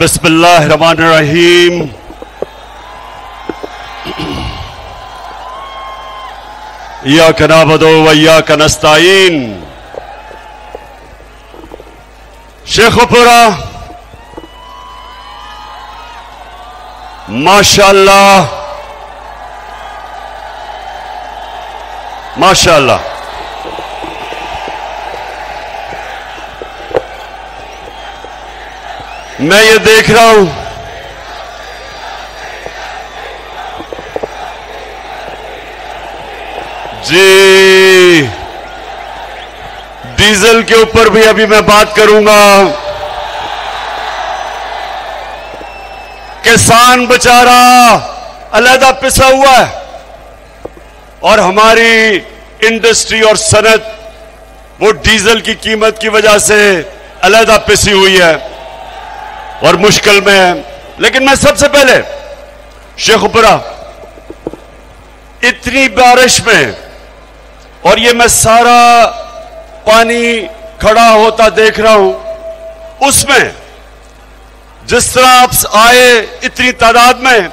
बिस्मिल्लाहिर्रहमानिर्रहीम। इय्याका नअबुदु व इय्याका नस्तईन। शेखुपुरा माशाअल्लाह माशाअल्लाह। मैं ये देख रहा हूं जी, डीजल के ऊपर भी अभी मैं बात करूंगा। किसान बेचारा अलहदा पिसा हुआ है और हमारी इंडस्ट्री और सनत वो डीजल की कीमत की वजह से अलहदा पिसी हुई है और मुश्किल में है। लेकिन मैं सबसे पहले शेखुपुरा इतनी बारिश में, और ये मैं सारा पानी खड़ा होता देख रहा हूं, उसमें जिस तरह आप आए इतनी तादाद में,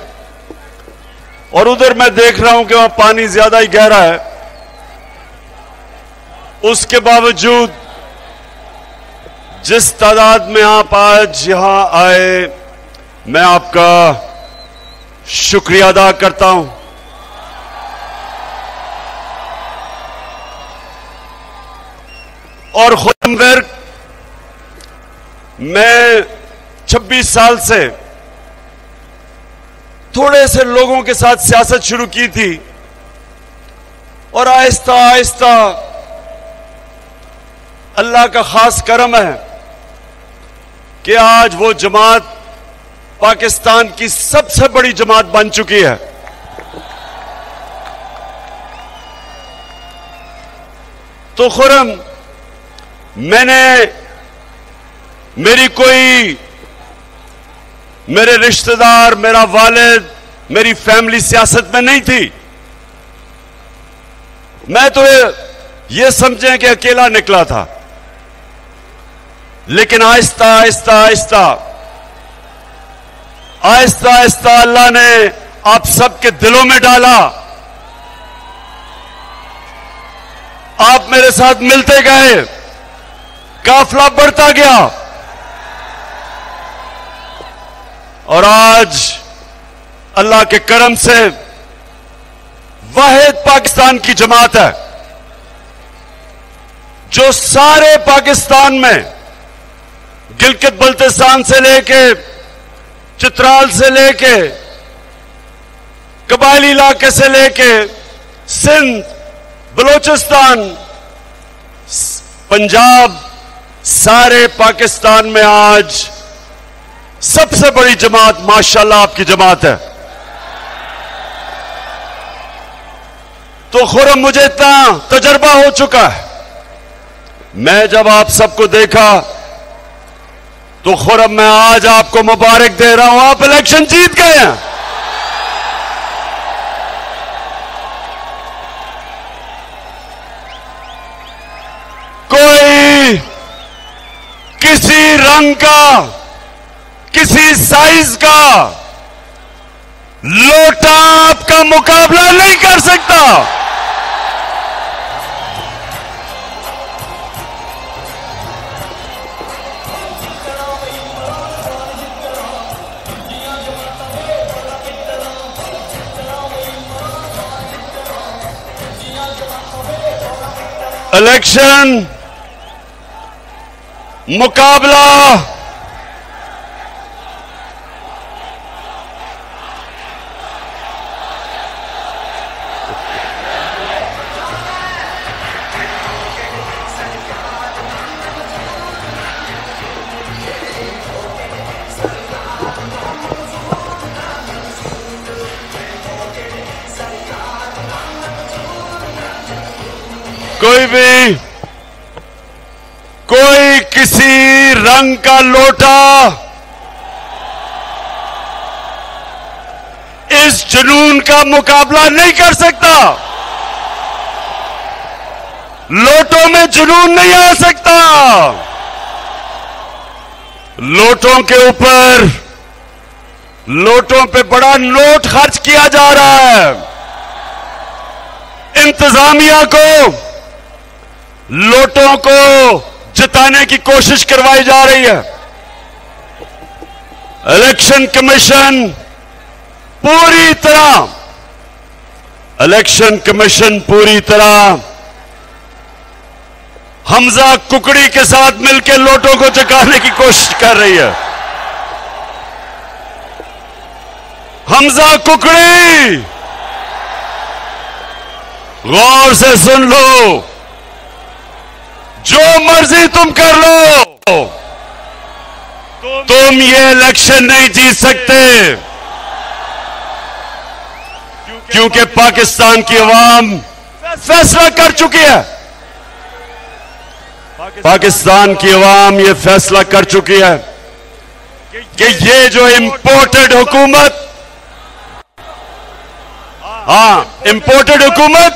और उधर मैं देख रहा हूं कि वहां पानी ज्यादा ही गहरा है, उसके बावजूद जिस तादाद में आप आज यहां आए, मैं आपका शुक्रिया अदा करता हूं। और खुद मैं 26 साल से थोड़े से लोगों के साथ सियासत शुरू की थी और आहिस्ता आहिस्ता अल्लाह का खास करम है कि आज वो जमात पाकिस्तान की सबसे बड़ी जमात बन चुकी है। तो खुरम, मैंने मेरे रिश्तेदार, मेरा वालिद, मेरी फैमिली सियासत में नहीं थी। मैं तो ये समझें कि अकेला निकला था, लेकिन आहिस्ता आहिस्ता आहिस्ता आहिस्ता आहिस्ता अल्लाह ने आप सबके दिलों में डाला। आप मेरे साथ मिलते गए, काफिला बढ़ता गया और आज अल्लाह के करम से वाहिद पाकिस्तान की जमात है जो सारे पाकिस्तान में गिलगित बल्तिस्तान से लेके, चित्राल से लेके, कबायली इलाके से लेके, सिंध, बलोचिस्तान, पंजाब, सारे पाकिस्तान में आज सबसे बड़ी जमात माशाअल्लाह आपकी जमात है। तो खुरम, मुझे इतना तजर्बा हो चुका है। मैं जब आप सबको देखा तो खुरम, मैं आज आपको मुबारक दे रहा हूं, आप इलेक्शन जीत गए हैं। कोई किसी रंग का, किसी साइज का लोटा आपका मुकाबला नहीं कर सकता। इलेक्शन मुकाबला कोई किसी रंग का लोटा इस जुनून का मुकाबला नहीं कर सकता। लोटों में जुनून नहीं आ सकता। लोटों के ऊपर, लोटों पे बड़ा नोट खर्च किया जा रहा है। इंतजामिया को लोटों को जिताने की कोशिश करवाई जा रही है। इलेक्शन कमीशन पूरी तरह हमजा कुकड़ी के साथ मिलकर लोटों को जगाने की कोशिश कर रही है। हमजा कुकड़ी, गौर से सुन लो, जो मर्जी तुम कर लो, तुम ये इलेक्शन नहीं जीत सकते, क्योंकि पाकिस्तान की अवाम फैसला कर चुकी है। पाकिस्तान की अवाम ये फैसला कर चुकी है कि ये जो इंपोर्टेड हुकूमत, इंपोर्टेड हुकूमत,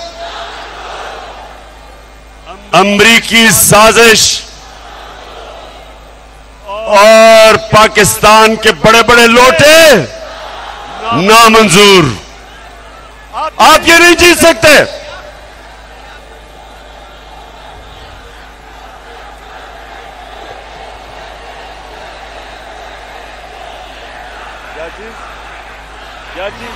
अमरीकी साजिश और पाकिस्तान के बड़े बड़े लोटे नामंजूर। आप ये नहीं जीत सकते। क्या चीज?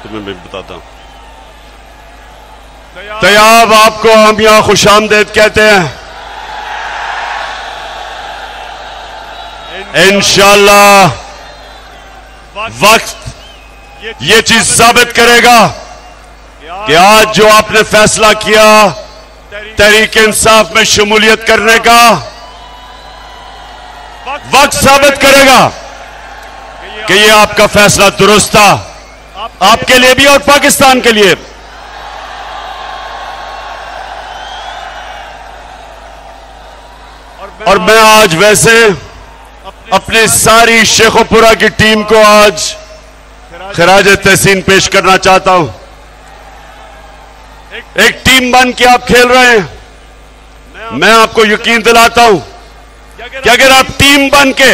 तुम्हें मैं बताता हूं। तैयाब आपको हम यहां खुशामदेद कहते हैं। इंशाअल्लाह वक्त ये चीज साबित करेगा कि आज जो आपने फैसला किया तहरीक इंसाफ में शमूलियत करने का, वक्त साबित करेगा कि ये आपका फैसला दुरुस्त था, आपके लिए भी और पाकिस्तान के लिए। और मैं आज वैसे अपनी सारी शेखोपुरा की टीम को आज खराज तहसीन पेश करना चाहता हूं। एक टीम बन के आप खेल रहे हैं। मैं आपको यकीन दिलाता हूं कि अगर आप टीम बन के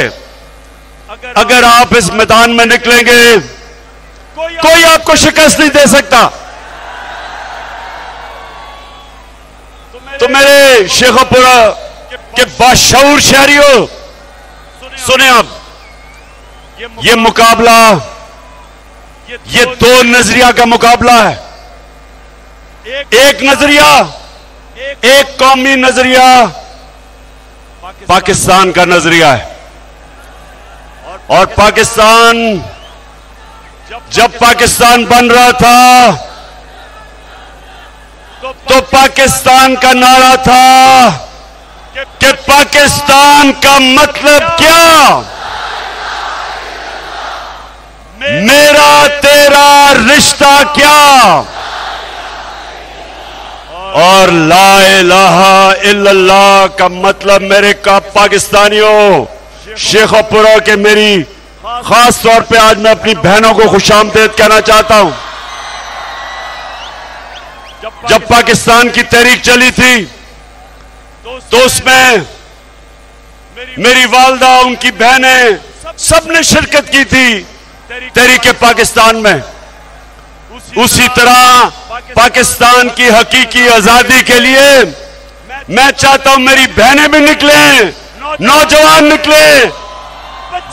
अगर आप इस मैदान में निकलेंगे, कोई आपको शिकस्त नहीं दे सकता। तो मेरे शेखोपुरा के बाशऊर शहरियों, सुने आप, ये मुकाबला, ये दो नजरिया का मुकाबला है। एक नजरिया, एक कौमी नजरिया पाकिस्तान का नजरिया है। और पाकिस्तान, जब पाकिस्तान बन रहा था तो पाकिस्तान का नारा था कि पाकिस्तान का मतलब क्या, मेरा तेरा रिश्ता क्या, और ला इलाहा इल्लल्लाह का मतलब मेरे का पाकिस्तानियों, शेखोपुरा के मेरी खास तौर पे आज मैं अपनी बहनों को खुशामदीद कहना चाहता हूं। जब पाकिस्तान की तहरीक चली थी तो उसमें मेरी वालदा, उनकी बहनें, सबने शिरकत की थी तहरीक पाकिस्तान में। उसी तरह पाकिस्तान की हकीकी आजादी के लिए मैं चाहता हूं मेरी बहनें भी निकले, नौजवान निकले,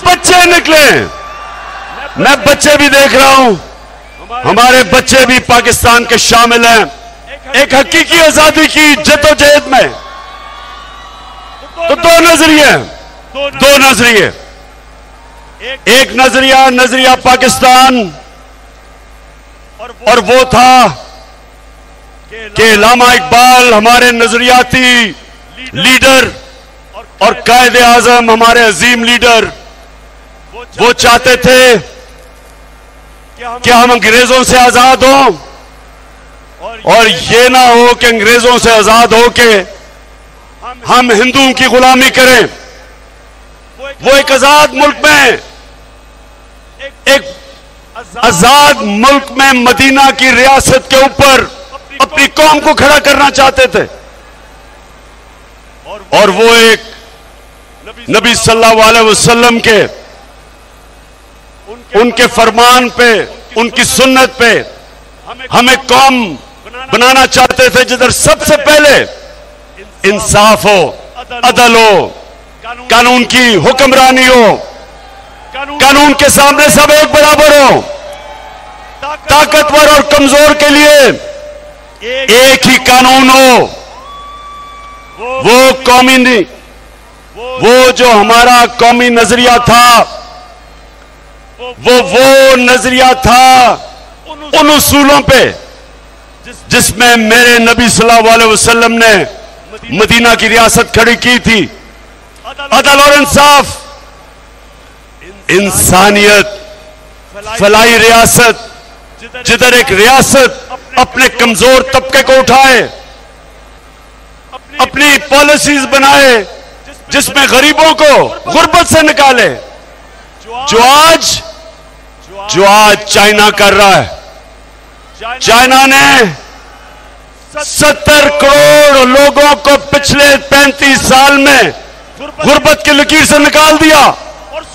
बच्चे निकले। मैं बच्चे भी देख रहा हूं, हमारे बच्चे भी पाकिस्तान के शामिल हैं एक हकीकी आजादी की जद्दोजहद में। तो दो नजरिए, एक नजरिया पाकिस्तान, और वो था कि अल्लामा इकबाल हमारे नजरियाती लीडर और कायदे आजम हमारे अजीम लीडर, वो चाहते थे कि हम अंग्रेजों से आजाद हों, और ये ना हो कि अंग्रेजों से आजाद हो के हम हिंदुओं की गुलामी करें। वो एक आजाद मुल्क में एक आजाद मुल्क में मदीना की रियासत के ऊपर अपनी कौम को खड़ा करना चाहते थे। और वो एक नबी सल्लल्लाहु अलैहि वसल्लम के उनके फरमान पे, उनकी सुन्नत पे हमें कौम बनाना चाहते थे जिधर सबसे पहले इंसाफ हो, अदल हो, कानून की हुक्मरानी हो, कानून के सामने सब एक बराबर हो, ताकतवर और कमजोर के लिए एक ही कानून हो। वो कौमी नहीं, वो जो हमारा कौमी नजरिया था, वो नजरिया था उन उसूलों पे जिसमें मेरे नबी सल्लल्लाहु अलैहि वसल्लम ने मदीना की रियासत खड़ी की थी। अदल और इंसाफ, इंसानियत, फलाई रियासत, जिधर एक रियासत अपने कमजोर तबके को उठाए, अपनी पॉलिसीज बनाए जिसमें गरीबों को गुर्बत से निकाले, जो आज चाइना कर रहा है। चाइना ने 70 करोड़ लोगों को पिछले 35 साल में गुर्बत की लकीर से निकाल दिया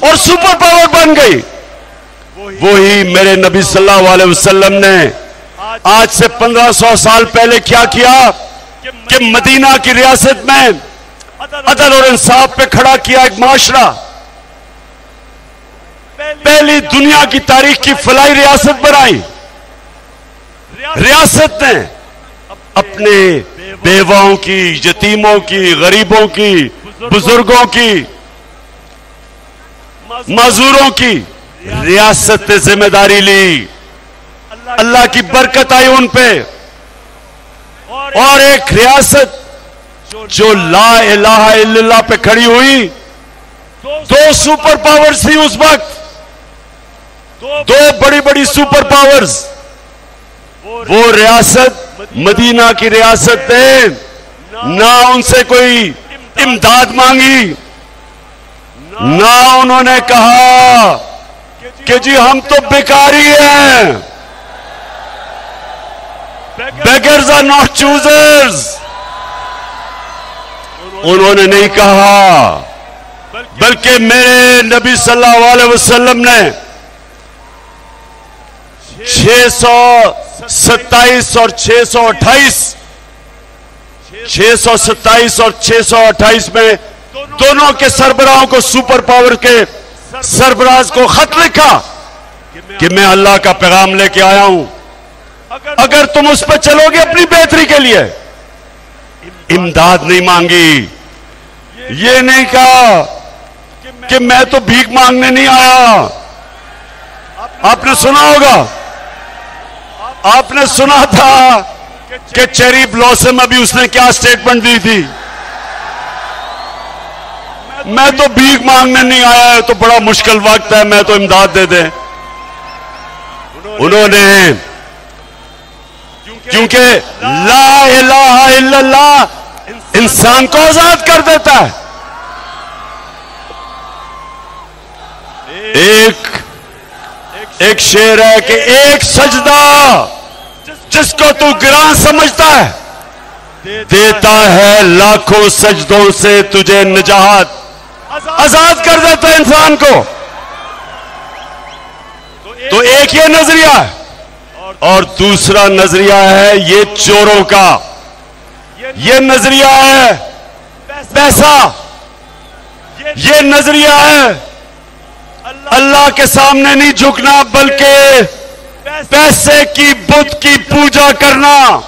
और सुपर पावर बन गई। वही मेरे नबी सल्लल्लाहु अलैहि वसल्लम ने आज से 1500 साल पहले क्या किया कि मदीना की रियासत में अदल और इंसाफ पे खड़ा किया एक माशरा। पहली दुनिया की तारीख की फलाई रियासत बनाई। रियासत ने अपने बेवाओं की, यतीमों की, गरीबों की, बुजुर्गों की, मजदूरों की रियासत ने जिम्मेदारी ली। अल्लाह की बरकत आई उन पे। और एक रियासत जो ला इलाहा इल्लल्लाह पे खड़ी हुई। 2 सुपर पावर्स थी उस वक्त, 2 बड़ी बड़ी सुपर पावर्स। वो रियासत मदीना की रियासत ने ना उनसे कोई इमदाद मांगी, ना उन्होंने कहा कि जी हम तो भिखारी हैं, बेगर्स आर नॉट चूजर्स। उन्होंने नहीं कहा, बल्कि मेरे नबी सल्लल्लाहु अलैहि वसल्लम ने 627 और 628 और 628 में दोनों के सरबराहों को, सुपर पावर के सरबराज को खत लिखा कि मैं अल्लाह का पैगाम लेके आया हूं। अगर तुम उस पर चलोगे अपनी बेहतरी के लिए। इमदाद नहीं मांगी, ये नहीं कहा कि मैं तो भीख मांगने नहीं आया। आपने सुना होगा, आपने सुना था कि चेरी ब्लॉसम अभी उसने क्या स्टेटमेंट दी थी, मैं तो भीख मांगने नहीं आया है, तो बड़ा मुश्किल वक्त है, मैं तो इमदाद दे दें। उन्होंने, क्योंकि ला इलाहा इल्लल्लाह इंसान को आजाद कर देता है। एक शेर है कि एक सजदा जिसको तू गिरां समझता है, देता है लाखों सजदों से तुझे निजात। आजाद कर देता है इंसान को। तो एक ये नजरिया है, और दूसरा नजरिया है ये चोरों का। ये नजरिया है पैसा, ये नजरिया है अल्लाह के सामने नहीं झुकना, बल्कि पैसे की बुत की पूजा करना।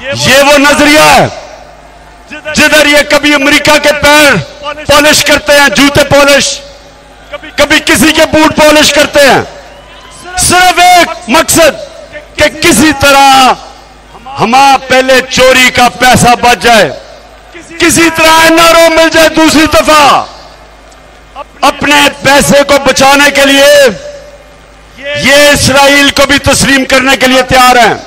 ये वो नजरिया है जिधर ये कभी अमेरिका के पैर पॉलिश करते हैं, जूते पॉलिश, कभी किसी के बूट पॉलिश करते हैं, सिर्फ एक मकसद कि किसी तरह हमारा पहले चोरी का पैसा बच जाए, किसी तरह एनआरओ मिल जाए। दूसरी दफा अपने पैसे को बचाने के लिए ये इस्राइल को भी तस्लीम करने के लिए तैयार हैं।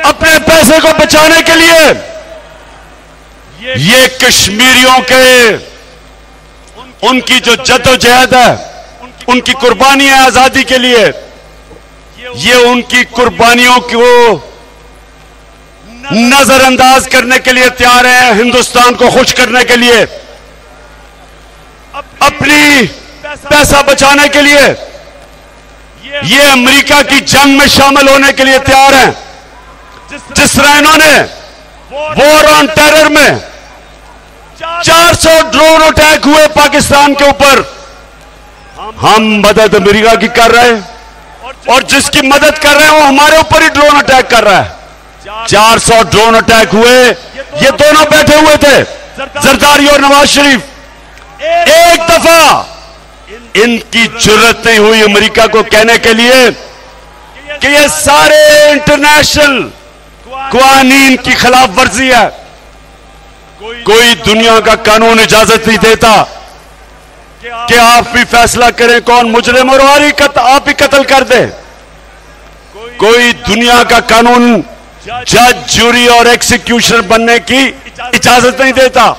अपने पैसे को बचाने के लिए ये कश्मीरियों के, उनकी जो जद्दोजहद है, उनकी कुर्बानी है आजादी के लिए, ये उनकी कुर्बानियों को नजरअंदाज करने के लिए तैयार है, हिंदुस्तान को खुश करने के लिए, अपनी पैसा बचाने के लिए, ये अमेरिका की जंग में शामिल होने के लिए तैयार हैं। जिस तरह इन्होंने वॉर ऑन टेरर में 400 ड्रोन अटैक हुए पाकिस्तान के ऊपर, हम मदद अमेरिका की कर रहे हैं, और जिसकी मदद कर रहे हैं वो हमारे ऊपर ही ड्रोन अटैक कर रहा है। 400 ड्रोन अटैक हुए, ये दोनों बैठे हुए थे, जरदारी और नवाज शरीफ। एक दफा इनकी जरूरत नहीं हुई अमेरिका को कहने के लिए कि ये सारे इंटरनेशनल कानून की खिलाफ वर्जी है। कोई दुनिया का कानून इजाजत नहीं देता कि आप भी फैसला करें कौन मुजरिम और आप ही कत्ल कर दे। कोई दुनिया का कानून जज, जूरी और एक्सिक्यूशनर बनने की इजाजत नहीं देता।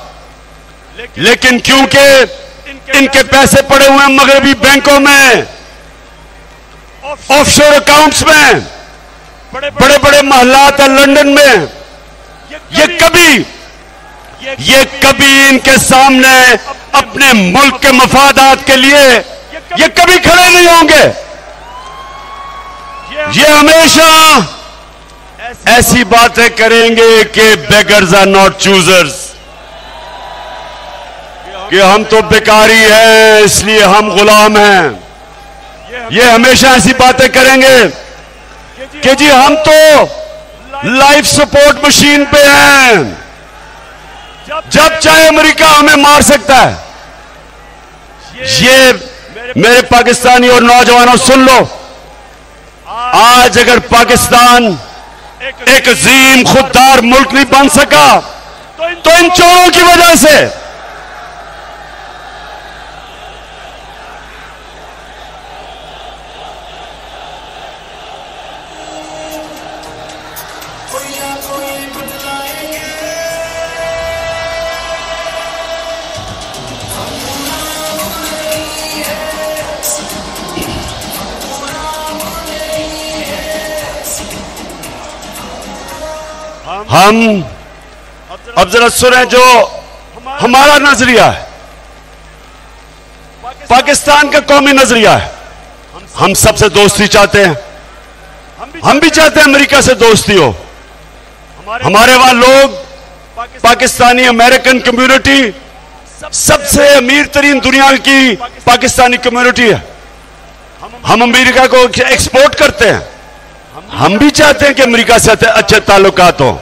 लेकिन क्योंकि इनके पैसे पड़े हुए हैं मगरबी बैंकों में, ऑफशोर अकाउंट्स में, बड़े बड़े महलात है लंदन में, ये कभी इनके सामने अपने मुल्क के मफादात के लिए ये कभी खड़े नहीं होंगे। ये हमेशा ऐसी बातें करेंगे कि बेगर्स आर नॉट चूजर्स, कि हम तो बेकारी हैं इसलिए हम गुलाम हैं। ये हमेशा ऐसी बातें करेंगे कि जी हम तो लाइफ सपोर्ट मशीन पे हैं, जब चाहे अमेरिका हमें मार सकता है। ये मेरे पाकिस्तानी और नौजवानों सुन लो, आज अगर पाकिस्तान एक अजीम खुददार मुल्क नहीं बन सका तो इन चोरों की वजह से। हम अब जरा सुने जो हमारा नजरिया है, पाकिस्तान का कौमी नजरिया है। हम सबसे दोस्ती चाहते हैं, हम भी चाहते हैं अमेरिका से दोस्ती हो। हमारे वहां लोग, पाकिस्तानी अमेरिकन कम्युनिटी सबसे अमीर तरीन दुनिया की पाकिस्तानी कम्युनिटी है। हम अमेरिका को एक्सपोर्ट करते हैं, हम भी चाहते हैं कि अमेरिका से अच्छे ताल्लुकात हो,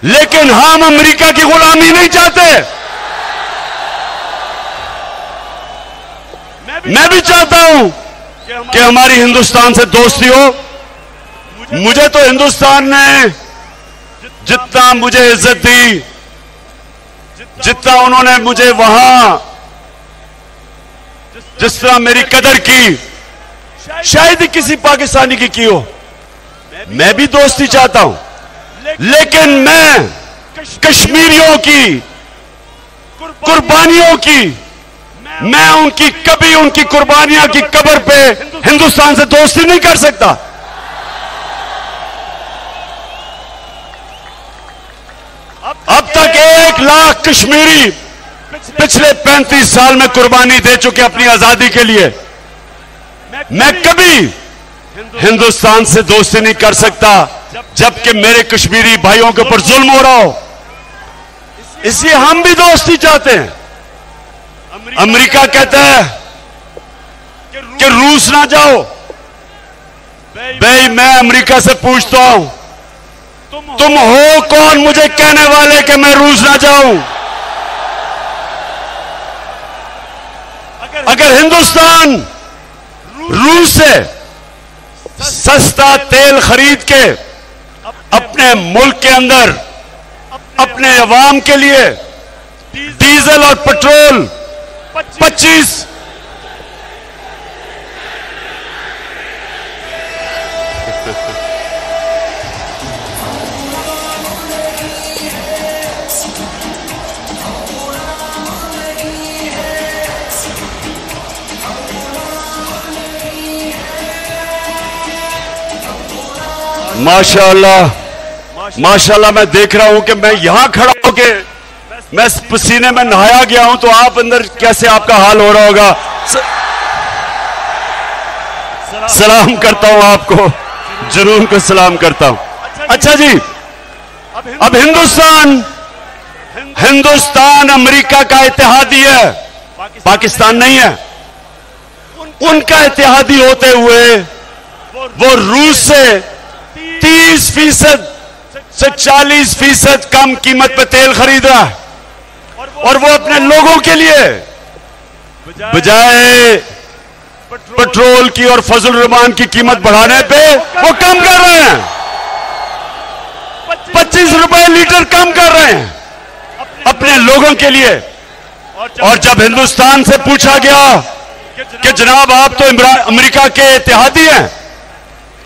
लेकिन हम अमेरिका की गुलामी नहीं चाहते। मैं भी चाहता हूं कि हमारी हिंदुस्तान से दोस्ती हो। मुझे तो हिंदुस्तान ने जितना मुझे इज्जत दी, जितना उन्होंने मुझे वहां जिस तरह मेरी कदर की, शायद ही किसी पाकिस्तानी की हो। मैं भी दोस्ती चाहता हूं, लेकिन मैं कश्मीरियों की कुर्बानियों की, मैं कभी उनकी कुर्बानियों की कब्र पे हिंदुस्तान से दोस्ती नहीं कर सकता। अब तक 1 लाख कश्मीरी पिछले 35 साल में कुर्बानी दे चुके अपनी आजादी के लिए। मैं कभी हिंदुस्तान से दोस्ती नहीं कर सकता जबकि मेरे कश्मीरी भाइयों के ऊपर जुल्म हो रहा हो। इसलिए हम भी दोस्ती चाहते हैं। अमेरिका कहता है कि रूस ना जाओ। भाई मैं अमेरिका से पूछता हूं, तुम हो कौन मुझे कहने वाले कि मैं रूस ना जाऊं? अगर हिंदुस्तान रूस से सस्ता तेल खरीद के अपने मुल्क के अंदर अपने अवाम के लिए डीजल और पेट्रोल 25 25 माशाअल्लाह माशाअल्लाह, मैं देख रहा हूं कि मैं यहां खड़ा होके मैं पसीने में नहाया गया हूं, तो आप अंदर कैसे आपका हाल हो रहा होगा। सलाम करता हूं आपको, जुनून को सलाम करता हूं। अच्छा जी, अब हिंदुस्तान अमेरिका का इत्तेहादी है, पाकिस्तान नहीं है। उनका इत्तेहादी होते हुए वो रूस से 30% से 40% कम कीमत पे तेल खरीद रहा है, और वो अपने लोगों के लिए बजाय पेट्रोल की और फजल रहमान की कीमत बढ़ाने पे वो कम कर रहे हैं। 25 रुपए लीटर कम कर रहे हैं अपने लोगों के लिए। और जब हिंदुस्तान से पूछा गया कि जनाब आप तो अमेरिका के इत्तेहादी हैं,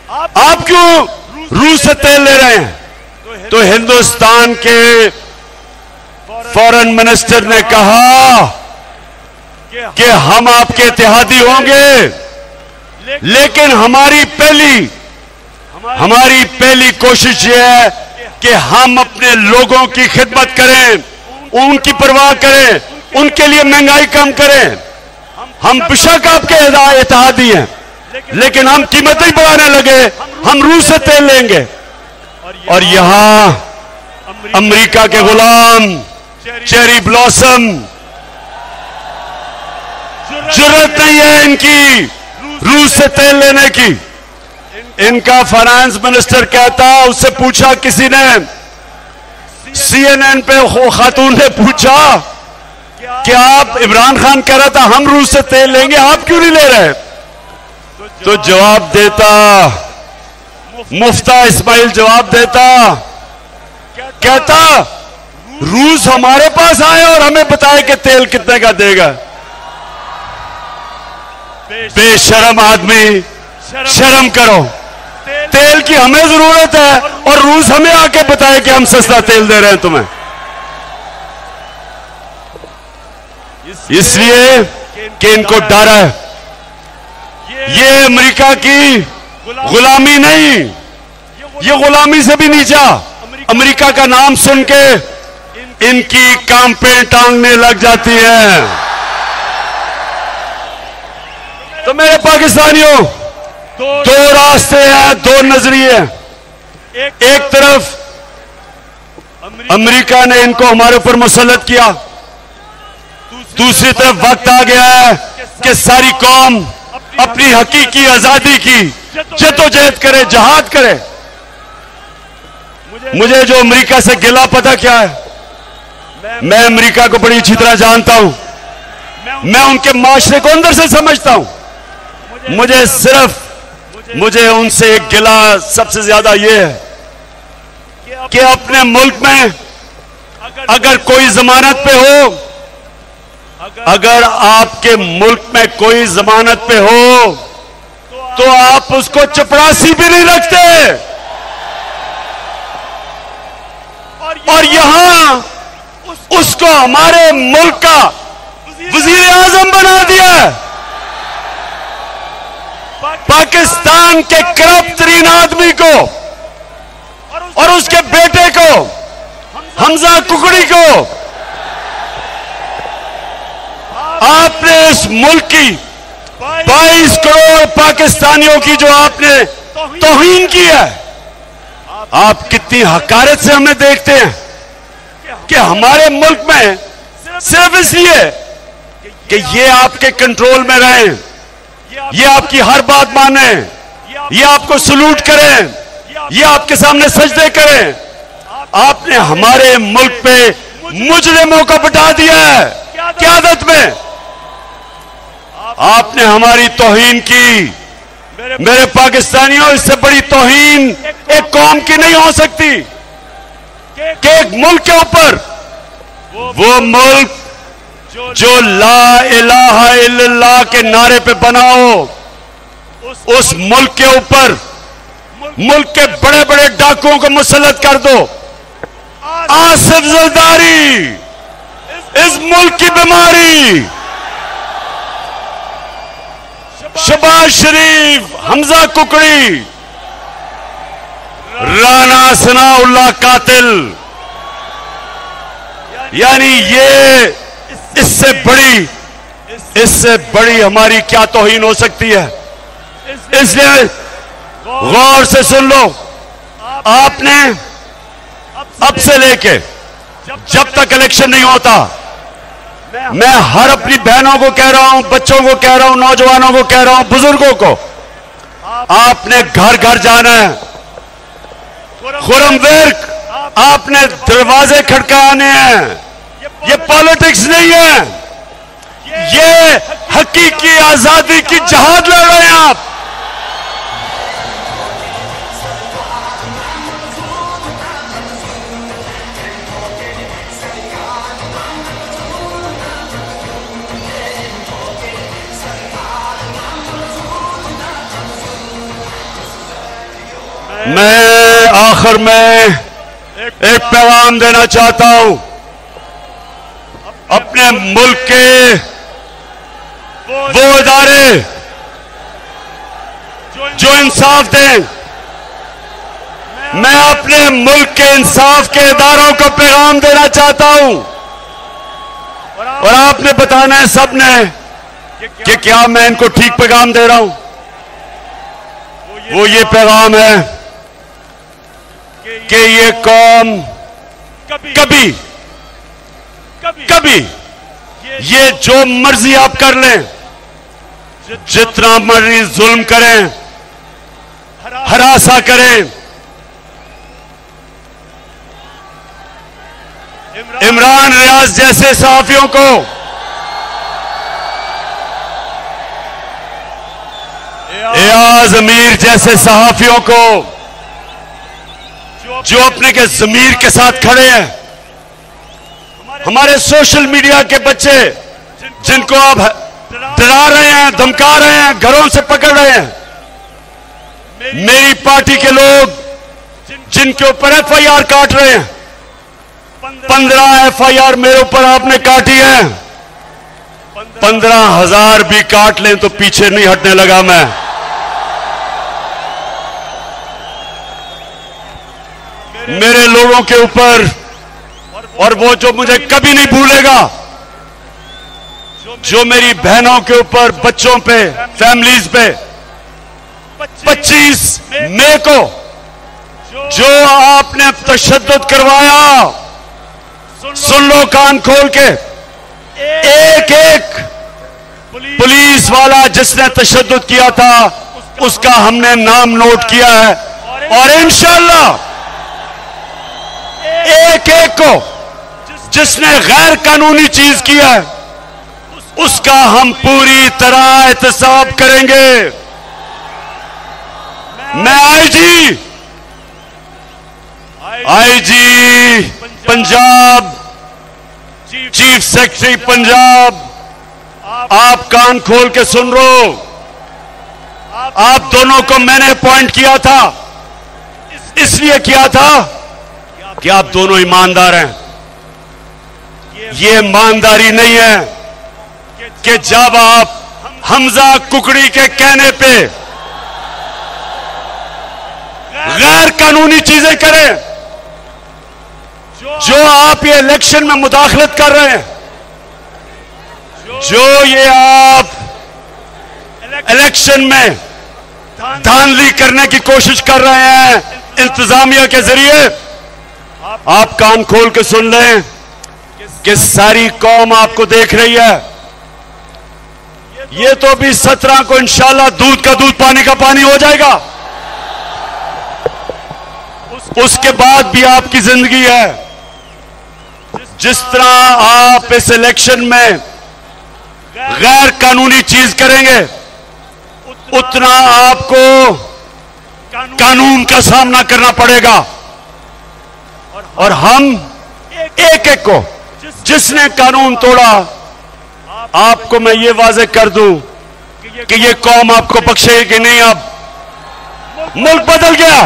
आप क्यों रूस से तेल ले रहे हैं, तो हिंदुस्तान के फॉरेन मिनिस्टर ने कहा कि हम आपके इत्तेहादी होंगे, लेकिन हमारी पहली कोशिश यह है कि हम अपने लोगों की खिदमत करें, उनकी परवाह करें, उनके लिए महंगाई कम करें। हम बेशक आपके इत्तेहादी हैं, लेकिन हम कीमत ही बढ़ाने लगे, हम रूस से तेल लेंगे। और यहां अमेरिका के गुलाम चेरी ब्लॉसम, जरूरत नहीं है इनकी रूस से तेल लेने की। इनका फाइनेंस मिनिस्टर कहता, उससे पूछा किसी ने, CNN पे खातून ने पूछा कि आप, इमरान खान कह रहा था हम रूस से तेल लेंगे, आप क्यों नहीं ले रहे, तो जवाब देता, मुफ्ता इस्माइल जवाब देता, कहता रूस हमारे पास आए और हमें बताए कि तेल कितने का देगा। बेशरम आदमी, शर्म करो, तेल की हमें जरूरत है और रूस हमें आके बताए कि हम सस्ता तेल दे रहे हैं तुम्हें। इसलिए कि इनको डर है, ये अमेरिका की गुलामी नहीं, ये गुलामी से भी नीचा। अमेरिका का नाम सुन के इनकी काम पे टांगने लग जाती है। तो मेरे पाकिस्तानियों, दो रास्ते हैं, दो नजरिए। एक तरफ अमेरिका ने इनको हमारे ऊपर मुसल्लत किया, दूसरी तरफ वक्त आ गया है कि सारी कौम अपनी हकीकी आजादी की जद्दोजहद करे, जहाद करे। मुझे जो अमेरिका से गिला पता क्या है, मैं अमेरिका को बड़ी अच्छी तरह जानता हूं, मैं उनके माशरे को अंदर से समझता हूं। मुझे उनसे एक गिला सबसे ज्यादा यह है कि अपने मुल्क में अगर कोई जमानत पे हो, अगर आपके मुल्क में कोई जमानत पे हो, तो आप उसको चपरासी भी नहीं रखते। और यहां उसको हमारे मुल्क का वजीर आजम बना दिया। पाकिस्तान के करप्ट तरीन आदमी को और उसके बेटे को, हमजा कुकड़ी को, आपने इस मुल्क की 22 करोड़ पाकिस्तानियों की जो आपने तौहीन की है, आप कितनी हकारत से हमें देखते हैं कि हमारे मुल्क में सिर्फ इसलिए कि ये आपके कंट्रोल में रहें, ये आपकी हर बात माने, ये आपको सलूट करें, ये आपके सामने सजदे करें, आपने हमारे मुल्क पे मुजरिमों को बिठा दिया है क़यादत में। आपने हमारी तौहीन की। मेरे पाकिस्तानियों, इससे बड़ी तौहीन एक कौम की नहीं हो सकती कि एक मुल्क के ऊपर, वो मुल्क जो ला इलाहा इल्लल्लाह के नारे पे बना हो, उस मुल्क के ऊपर मुल्क के बड़े बड़े डाकुओं को मुसल्लत कर दो। आसिफ जरदारी इस मुल्क की बीमारी, शहबाज शरीफ, हमजा कुकड़ी, राना सनाउल्लाह कातिल, यानी ये इससे बड़ी हमारी क्या तौहीन हो सकती है। इसलिए गौर से सुन लो, आपने अब से लेके जब तक इलेक्शन नहीं होता, मैं हर अपनी बहनों को कह रहा हूं, बच्चों को कह रहा हूं, नौजवानों को कह रहा हूं, बुजुर्गों को, आपने घर घर जाना है। खुर्रम विर्क, आपने दरवाजे खटकाने हैं। ये पॉलिटिक्स नहीं है, ये हकीकी आजादी की जहाद लड़ रहे हैं आप। मैं आखिर में एक पैगाम देना चाहता हूं अपने मुल्क के वो इदारे जो इंसाफ दें। मैं अपने मुल्क के इंसाफ के इदारों को पैगाम देना चाहता हूं, और आपने बताना है सबने कि क्या मैं इनको ठीक पैगाम दे रहा हूं। वो ये पैगाम है कि ये कौम कभी ये जो मर्जी आप कर लें, जितना मर्जी जुल्म करें, हरासा करें, इमरान रियाज जैसे सहाफियों को, एयाज अमीर जैसे सहाफियों को, जो अपने के ज़मीर के साथ खड़े हैं, हमारे सोशल मीडिया के बच्चे जिनको आप डरा रहे हैं, धमका रहे हैं, घरों से पकड़ रहे हैं, मेरी पार्टी के लोग जिनके ऊपर FIR काट रहे हैं, 15 FIR मेरे ऊपर आपने काटी है, 15,000 भी काट लें तो पीछे नहीं हटने लगा मैं। मेरे लोगों के ऊपर, और वो जो मुझे कभी नहीं भूलेगा, जो मेरी बहनों के ऊपर, बच्चों पे, फैमिलीज पे 25 मई को जो आपने तशद्दुद करवाया, सुन लो कान खोल के, एक एक पुलिस वाला जिसने तशद्दुद किया था उसका हमने नाम नोट किया है, और इंशाअल्लाह एक एक को जिसने गैर कानूनी चीज किया है उसका हम पूरी तरह एहतसाब करेंगे। मैं IG Punjab, chief secretary Punjab, आप कान खोल के सुन लो, आप दोनों को मैंने अपॉइंट किया था, इसलिए किया था कि आप दोनों ईमानदार हैं। ये ईमानदारी नहीं है कि जब आप हमजा कुकड़ी के कहने पे गैर कानूनी चीजें करें, जो आप ये इलेक्शन में मुदाखलत कर रहे हैं, जो ये आप इलेक्शन में धांधली करने की कोशिश कर रहे हैं इंतजामिया के जरिए, आप कान खोल के सुन लें कि सारी कौम आपको देख रही है। ये तो भी 17 को इंशाल्लाह दूध का दूध पानी का पानी हो जाएगा, उसके बाद भी आपकी जिंदगी है। जिस तरह आप इस इलेक्शन में गैर कानूनी चीज करेंगे, उतना आपको कानून का सामना करना पड़ेगा, और हम एक एक को जिसने कानून तोड़ा, आपको मैं ये वाज़ेह कर दूं कि ये कौम आपको बख्शेगी नहीं। अब मुल्क बदल गया,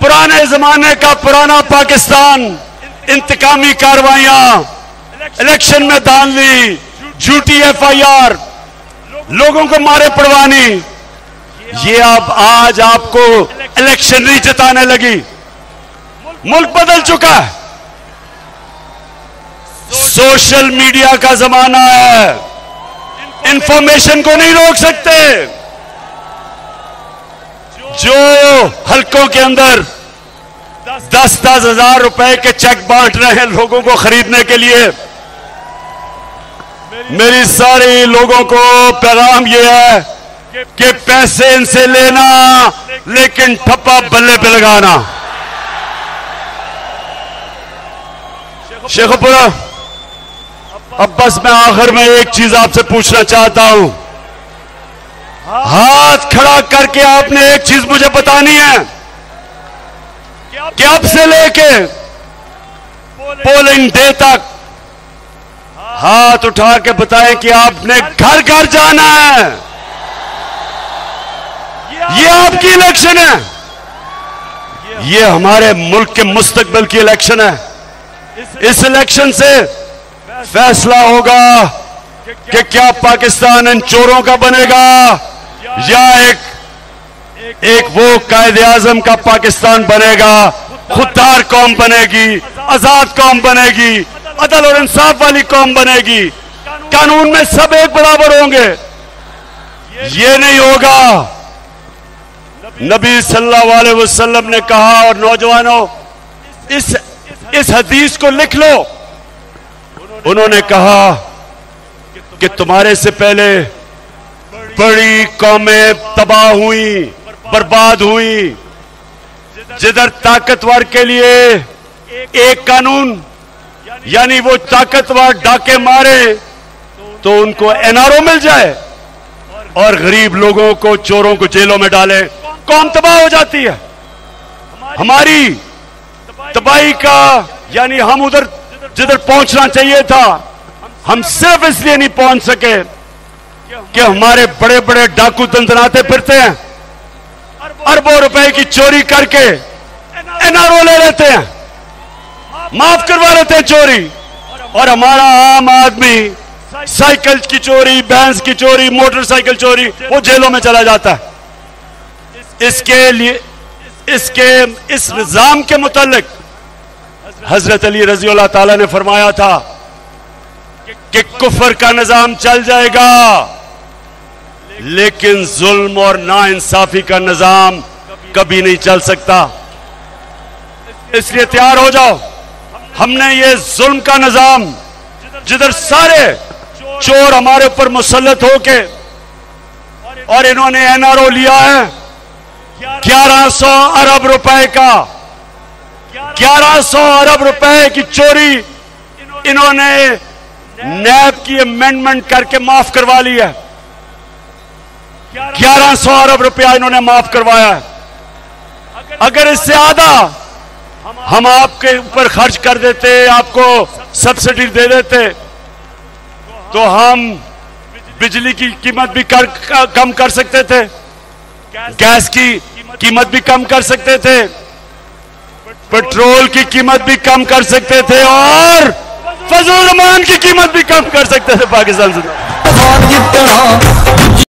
पुराने जमाने का पुराना पाकिस्तान, इंतकामी कार्रवाइयां, इलेक्शन में धांधली, झूठी FIR, लोगों को मारे पड़वानी, ये अब आज आपको इलेक्शनरी जिताने लगी। मुल्क बदल चुका है, सोशल मीडिया का जमाना है, इंफॉर्मेशन को नहीं रोक सकते। जो हलकों के अंदर 10-10 हजार रुपए के चेक बांट रहे हैं लोगों को खरीदने के लिए, मेरी सारे लोगों को पैगाम यह है कि पैसे इनसे लेना लेकिन ठप्पा बल्ले पे लगाना। शेखपुरा, अब बस मैं आखिर में एक चीज आपसे पूछना चाहता हूं। हाथ खड़ा करके आपने एक चीज मुझे बतानी है कि अब से लेके पोलिंग डे तक हाथ उठा के बताएं कि आपने घर घर जाना है। ये आपकी इलेक्शन है, ये हमारे मुल्क के मुस्तकबिल की इलेक्शन है। इस इलेक्शन से फैसला होगा कि क्या पाकिस्तान इन चोरों का बनेगा या एक वो कायदे आजम का पाकिस्तान बनेगा, खुददार कौम बनेगी, आजाद कौम बनेगी, अदल और इंसाफ वाली कौम बनेगी, कानून में सब एक बराबर होंगे। ये नहीं होगा। नबी सल्लल्लाहु अलैहि वसल्लम ने कहा, और नौजवानों इस हदीस को लिख लो, उन्होंने कहा कि तुम्हारे से पहले बड़ी कौमें तबाह हुई, बर्बाद हुई, जिधर ताकतवर के लिए एक कानून, यानी वो ताकतवर डाके मारे तो उनको एनआरओ मिल जाए और गरीब लोगों को, चोरों को जेलों में डाले, कौम तबाह हो जाती है। हमारी तबाही का, यानी हम उधर जिधर पहुंचना चाहिए था, हम सिर्फ इसलिए नहीं पहुंच सके कि हमारे बड़े बड़े डाकू तंतनाते फिरते हैं, अरबों रुपए की चोरी करके एनआरओ ले लेते हैं, माफ करवा लेते हैं चोरी, और हमारा आम आदमी साइकिल की चोरी, भैंस की चोरी, मोटरसाइकिल चोरी, वो जेलों में चला जाता है। इसके लिए इस निजाम के मुतालिक हजरत अली रजी अल्लाह ताला ने फरमाया था कि कुफर का निजाम चल जाएगा लेकिन जुल्म और नाइंसाफी का निजाम कभी नहीं चल सकता। इसलिए तैयार हो जाओ। हमने ये जुल्म का निजाम, जिधर सारे चोर हमारे ऊपर मुसल्लत होके, और इन्होंने एनआरओ लिया है 1100 अरब रुपए का, 1100 अरब रुपए की चोरी इन्होंने नैब की अमेंडमेंट करके माफ करवा ली है। 1100 अरब रुपया इन्होंने माफ करवाया है। अगर इससे आधा हम आपके ऊपर खर्च कर देते, आपको सब्सिडी दे देते, तो हम बिजली की कीमत भी कम कर सकते थे, गैस की कीमत भी कम कर सकते थे, पेट्रोल की कीमत भी कम कर सकते थे, और फजूल रमान की कीमत भी कम कर सकते थे पाकिस्तान से।